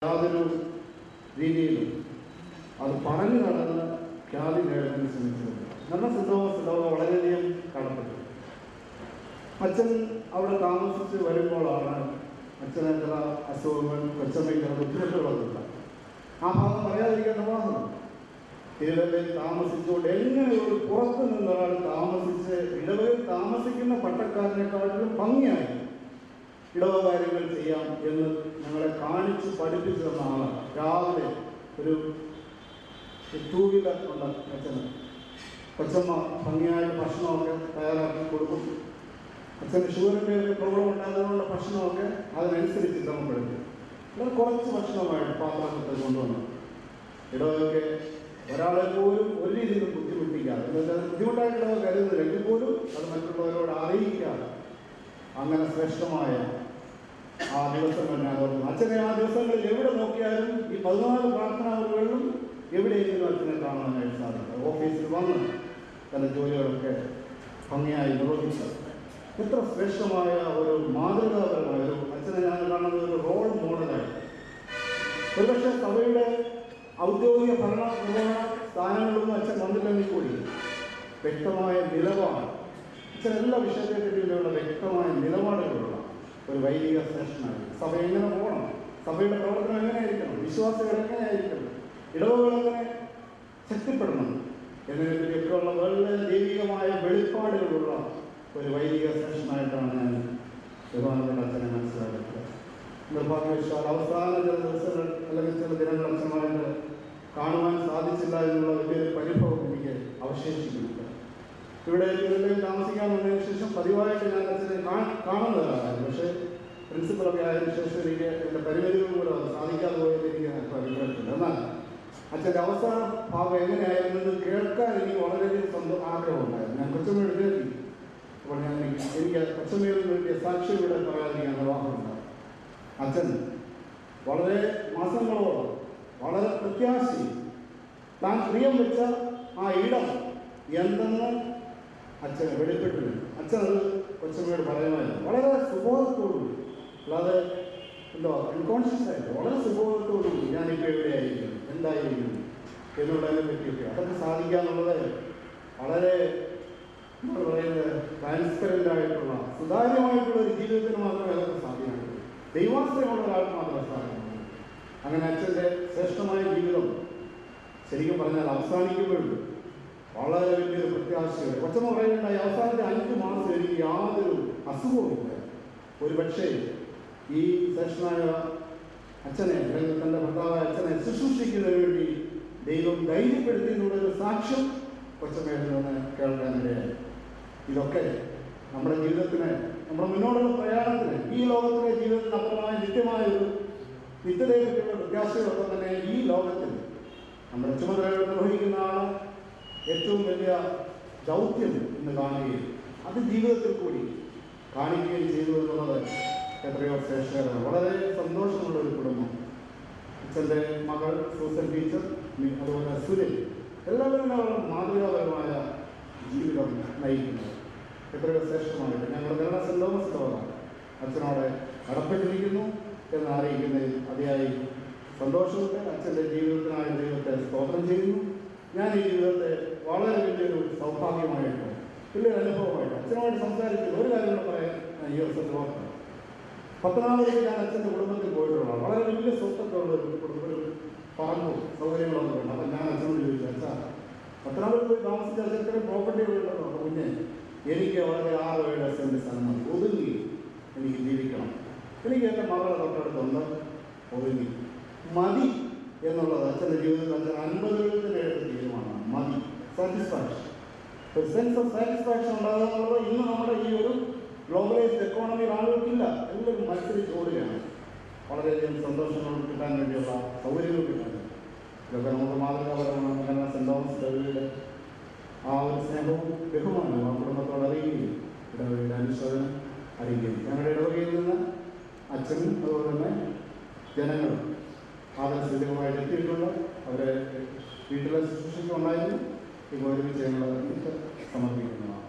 യാതൊരു രീതിയിലും അത് പറഞ്ഞു നടന്ന് ഖ്യാതി നേടാൻ ശ്രമിച്ചിട്ടുണ്ട്. നമ്മുടെ സ്വന്തം വളരെയധികം കടപ്പെട്ടു. അച്ഛൻ അവിടെ താമസിച്ച് വരുമ്പോഴാണ് അച്ഛന് ചില അസുഖങ്ങൾ, കൊച്ചമ്മയ്ക്ക് ബുദ്ധിമുട്ടുകളൊന്നുമില്ല. ആ ഭാഗം പറയാതിരിക്കാൻ നിർവാഹം. തിരുവല്ലയിൽ താമസിച്ചുകൊണ്ട് എങ്ങനെ ഒരു പുറത്തു നിന്നൊരാൾ താമസിച്ച് ഇടവയിൽ താമസിക്കുന്ന പട്ടക്കാരനെക്കാട്ടിലും ഭംഗിയായി ഇടവ കാര്യങ്ങൾ ചെയ്യാം എന്ന് ഞങ്ങളെ കാണിച്ച് പഠിപ്പിച്ചു തന്ന ആളാണ്. രാവിലെ ഒരു 2 വീലർ ഉണ്ട് അച്ഛന്. കൊച്ചമ്മ ഭംഗിയായിട്ട് ഭക്ഷണമൊക്കെ തയ്യാറാക്കി കൊടുക്കും. അച്ഛന് ഷുഗറിൻ്റെ ഒരു പ്രോബ്ലം ഉണ്ടായതുകൊണ്ടുള്ള ഭക്ഷണമൊക്കെ അതിനനുസരിച്ച് ക്രമപ്പെടുത്തി വളരെ കുറച്ച് ഭക്ഷണമായിട്ട് പാത്രത്തിൽ കൊണ്ടുവന്നു. ഇടവൊക്കെ ഒരാളെ പോലും ഒരു രീതിയിലും ബുദ്ധിമുട്ടിക്കാതെ, എന്നുവെച്ചാൽ ബുദ്ധിമുട്ടായിട്ടുള്ള കരുതുന്നില്ല, എങ്കിൽ പോലും അത് മറ്റുള്ളവരോട് അറിയിക്കാതെ അങ്ങനെ ശ്രേഷ്ഠമായ ആ ദിവസങ്ങൾ ഞാൻ ഓർക്കുന്നു. അച്ഛനെ ആ ദിവസങ്ങളിൽ എവിടെ നോക്കിയാലും ഈ 14 പ്രാർത്ഥനാവുകളിലും എവിടെയെങ്കിലും അച്ഛനെ കാണാനായിട്ട് സാധിക്കും. ഓഫീസിൽ വന്ന് തന്റെ ജോലികളൊക്കെ ഭംഗിയായി നിർവഹിച്ചത് എത്ര ശ്രേഷ്ഠമായ ഒരു മാതൃകാപരമായ ഒരു അച്ഛനെ ഞാൻ കാണുന്നത് ഒരു റോൾ മോഡലായി. ഒരുപക്ഷെ സഭയുടെ ഔദ്യോഗിക ഭരണ നിർവഹണ സ്ഥാനങ്ങളൊന്നും അച്ഛൻ വന്നില്ലെങ്കിൽ കൂടി വ്യക്തമായ നിലപാട്, അച്ഛൻ എല്ലാ വിഷയത്തെപ്പറ്റിയുള്ള വ്യക്തമായ നിലപാടുകളുള്ള ഒരു വൈദിക ശ്രേഷ്ഠനായി. സഭ എങ്ങനെ പോകണം, സഭയുടെ പ്രവർത്തനം എങ്ങനെയായിരിക്കണം, വിശ്വാസികൾ എങ്ങനെയായിരിക്കണം, ഇടവുകൾ എങ്ങനെ ശക്തിപ്പെടണം എന്നതിനെപ്പറ്റിയൊക്കെയുള്ള വളരെ ദൈവികമായ വെളിപ്പാടുകളുള്ള ഒരു വൈദിക ശ്രേഷ്ഠനായിട്ടാണ് ഞാൻ ബഹുമാനപ്പെട്ട അച്ഛനെ മനസ്സിലാക്കുന്നത്. നിർഭാഗ്യവശാൽ അവസാന ചില ദിവസങ്ങൾ അല്ലെങ്കിൽ ചില ദിനങ്ങൾ അച്ഛന്മാരെ കാണുവാൻ സാധിച്ചില്ല എന്നുള്ള വലിയൊരു പരിഭവം എനിക്ക് അവശേഷിക്കുന്നുണ്ട്. ഇവിടെ തിരുവല്ലയിൽ താമസിക്കാൻ വന്നതിന് ശേഷം പതിവായിട്ട് ഞാൻ അച്ഛനെ കാണുന്നതാണ്. പക്ഷേ പ്രിൻസിപ്പളൊക്കെ ആയതിനു ശേഷം എനിക്ക് എൻ്റെ പരിമിതികൾ മൂലം അത് സാധിക്കാതെ പോയത് എനിക്ക് അഭിപ്രായത്തില്ല. എന്നാൽ അച്ഛൻ്റെ അവസാന ഭാഗം എങ്ങനെയായിരുന്നു കേൾക്കാൻ എനിക്ക് വളരെയധികം ആഗ്രഹമുണ്ടായിരുന്നു. ഞാൻ കൊച്ചമ്മയോട് കേൾക്കി. അപ്പോൾ എനിക്ക് കൊച്ചമ്മയിൽ വേണ്ടിയ സാക്ഷ്യം ഇവിടെ പറയാതിരിക്കാൻ നിർവാഹമുണ്ടായിരുന്നു. അച്ഛൻ വളരെ മാസങ്ങളോളം വളരെ പ്രത്യാശയും താൻ പ്രിയം വെച്ച ആ ഇടം എന്തെന്ന് അച്ഛൻ വെളിപ്പെട്ടില്ല. അച്ഛൻ അത് കൊച്ചമ്മയോട് പറയുമായിരുന്നു വളരെ സുബോധത്തോടുകൂടി, അല്ലാതെ എന്തോ അൺകോൺഷ്യസ് ആയിട്ട് വളരെ സുബോധത്തോടുകൂടി ഞാനിപ്പോൾ എവിടെയായിരിക്കും, എന്തായിരിക്കും എന്നുള്ളതിനെ പറ്റിയൊക്കെ അതൊക്കെ സാധിക്കുക എന്നുള്ളത് വളരെ എന്താ പറയുന്നത് ട്രാൻസ്പെറൻ്റ് ആയിട്ടുള്ള സുതാര്യമായിട്ടുള്ള ഒരു ജീവിതത്തിന് മാത്രമേ അതൊക്കെ സാധ്യമാകുള്ളൂ. ദൈവാശ്രയമുള്ള ഒരാൾക്ക് മാത്രമേ സാധ്യമാകുള്ളൂ. അങ്ങനെ അച്ഛൻ്റെ ശ്രേഷ്ഠമായ ജീവിതം ശരിക്കും പറഞ്ഞാൽ അവസാനിക്കുമ്പോഴും വളരെ വലിയൊരു പ്രത്യാശയോടെ കൊച്ചമ്മ പറയുന്നുണ്ടായി, അവസാനത്തെ 5 മാസം എനിക്ക് യാതൊരു അസുഖവുമില്ല. ഒരു പക്ഷേ ഈ ശ്രേഷ്ഠനായ അച്ഛനെ അല്ലെങ്കിൽ തൻ്റെ ഭർത്താവായ അച്ഛനെ ശുശ്രൂഷിക്കുന്നതിന് വേണ്ടി ദൈവം ധൈര്യപ്പെടുത്തി എന്നുള്ളൊരു സാക്ഷ്യം കൊച്ചമ്മയിൽ നിന്ന് കേൾക്കാനിടയായി. ഇതൊക്കെ നമ്മുടെ ജീവിതത്തിന്, നമ്മുടെ മുന്നോട്ടുള്ള പ്രയാണത്തിന്, ഈ ലോകത്തിലെ ജീവിതത്തിന് അപ്പുറമായ നിത്യമായൊരു നിത്യതയെ പറ്റിയുള്ള പ്രത്യാശകളൊക്കെ തന്നെ ഈ ലോകത്തിൽ നമ്മുടെ ചുമതലകൾ നിർവഹിക്കുന്ന ആൾ ഏറ്റവും വലിയ ദൗത്യം ഇന്ന് കാണുകയും അത് ജീവിതത്തിൽ കൂടി കാണിക്കുകയും ചെയ്തു എന്നുള്ളത് എത്രയോ ശ്രേഷ്ഠകരമാണ്. വളരെ സന്തോഷമുള്ള ഒരു കുടുംബം. അച്ഛൻ്റെ മകൾ സൂസൻ ടീച്ചർ, അതുപോലെ സുനിൽ, എല്ലാവരും മാതൃകാപരമായ ജീവിതം നയിക്കുന്നത് എത്രയോ ശ്രേഷ്ഠമായിട്ട് ഞങ്ങളുടെ കേരള സെന്റ് തോമസ് സഭ അച്ഛനോട് കടപ്പെട്ടിരിക്കുന്നു എന്ന് അറിയിക്കുന്നതിൽ അതിയായി സന്തോഷമുണ്ട്. അച്ഛൻ്റെ ജീവിതത്തിനായ ദൈവത്തെ സ്തോത്രം ചെയ്യുന്നു. ഞാൻ ഈ ജീവിതത്തെ വളരെ വലിയൊരു സൗഭാഗ്യമായിട്ട്, വലിയൊരു അനുഭവമായിട്ട് അച്ഛനോട് സംസാരിക്കുന്ന ഒരു കാര്യം കൂടെ പറയാൻ ഈ ദിവസത്തിൽ ഓർക്കണം. പത്തനാപുരത്ത് ഞാൻ അച്ഛൻ്റെ കുടുംബത്തിൽ പോയിട്ടുള്ളതാണ്. വളരെ വലിയ സ്വത്തൊക്കെ ഉള്ള ഒരു കുടുംബത്തിൽ പറമ്പും സൗകര്യങ്ങളൊക്കെ ഉണ്ട്. അപ്പം ഞാൻ അച്ഛനോട് ചോദിച്ചു, അച്ഛാ പത്തനാപുരത്ത് പോയി താമസിച്ച അച്ഛൻ്റെ പ്രോപ്പർട്ടികളുണ്ടോ? മുന്നേ എനിക്ക് വളരെ 6-7 സെൻറ്റ് സ്ഥലം ഒതുങ്ങി എനിക്ക് ജീവിക്കണം. എനിക്ക് എൻ്റെ മകളെ തൊട്ടടുത്തുണ്ട്, ഒതുങ്ങി മതി എന്നുള്ളത് അച്ഛൻ്റെ ജീവിതത്തിൽ അച്ഛൻ 50-ൽ തന്നെ എടുത്ത തീരുമാനമാണ്. മതി, സാറ്റിസ്ഫാക്ഷൻ, ഒരു സെൻസ് ഓഫ് സാറ്റിസ്ഫാക്ഷൻ ഉണ്ടാകുക എന്നുള്ളത് ഇന്ന് നമ്മുടെ ഈ ഒരു ഗ്ലോബലൈസ്ഡ് എക്കോണമിയിൽ ആളുകൾക്കില്ല. എല്ലാവരും മത്സരിച്ച് ഓടുകയാണ്. വളരെയധികം സന്തോഷങ്ങൾ കിട്ടാൻ വേണ്ടിയുള്ള സൗകര്യങ്ങൾ കിട്ടാൻ ഇതൊക്കെ നമുക്ക് മാതൃകാപരമാണ്. കാരണം സെന്റ് തോമസ് ഇടവകയുടെ ആ ഒരു സ്നേഹവും ബഹുമാനവും ആ കുടുംബത്തോട് അറിയുകയും ഇടവകയുടെ അനുശോചനം അറിയുകയും ഞങ്ങളുടെ ഇടവകയിൽ നിന്ന് അച്ഛനും അതുപോലെ തന്നെ ജനങ്ങളും ആദരസൂചകമായിട്ട് എത്തിയിട്ടുണ്ട്. അവരെ വീട്ടിലെ ശുശ്രൂഷയ്ക്ക് ഉണ്ടായിരുന്നു. ഇപ്പോൾ ഒരുമിച്ച് ഞങ്ങൾ സമർപ്പിക്കുന്നതാണ്.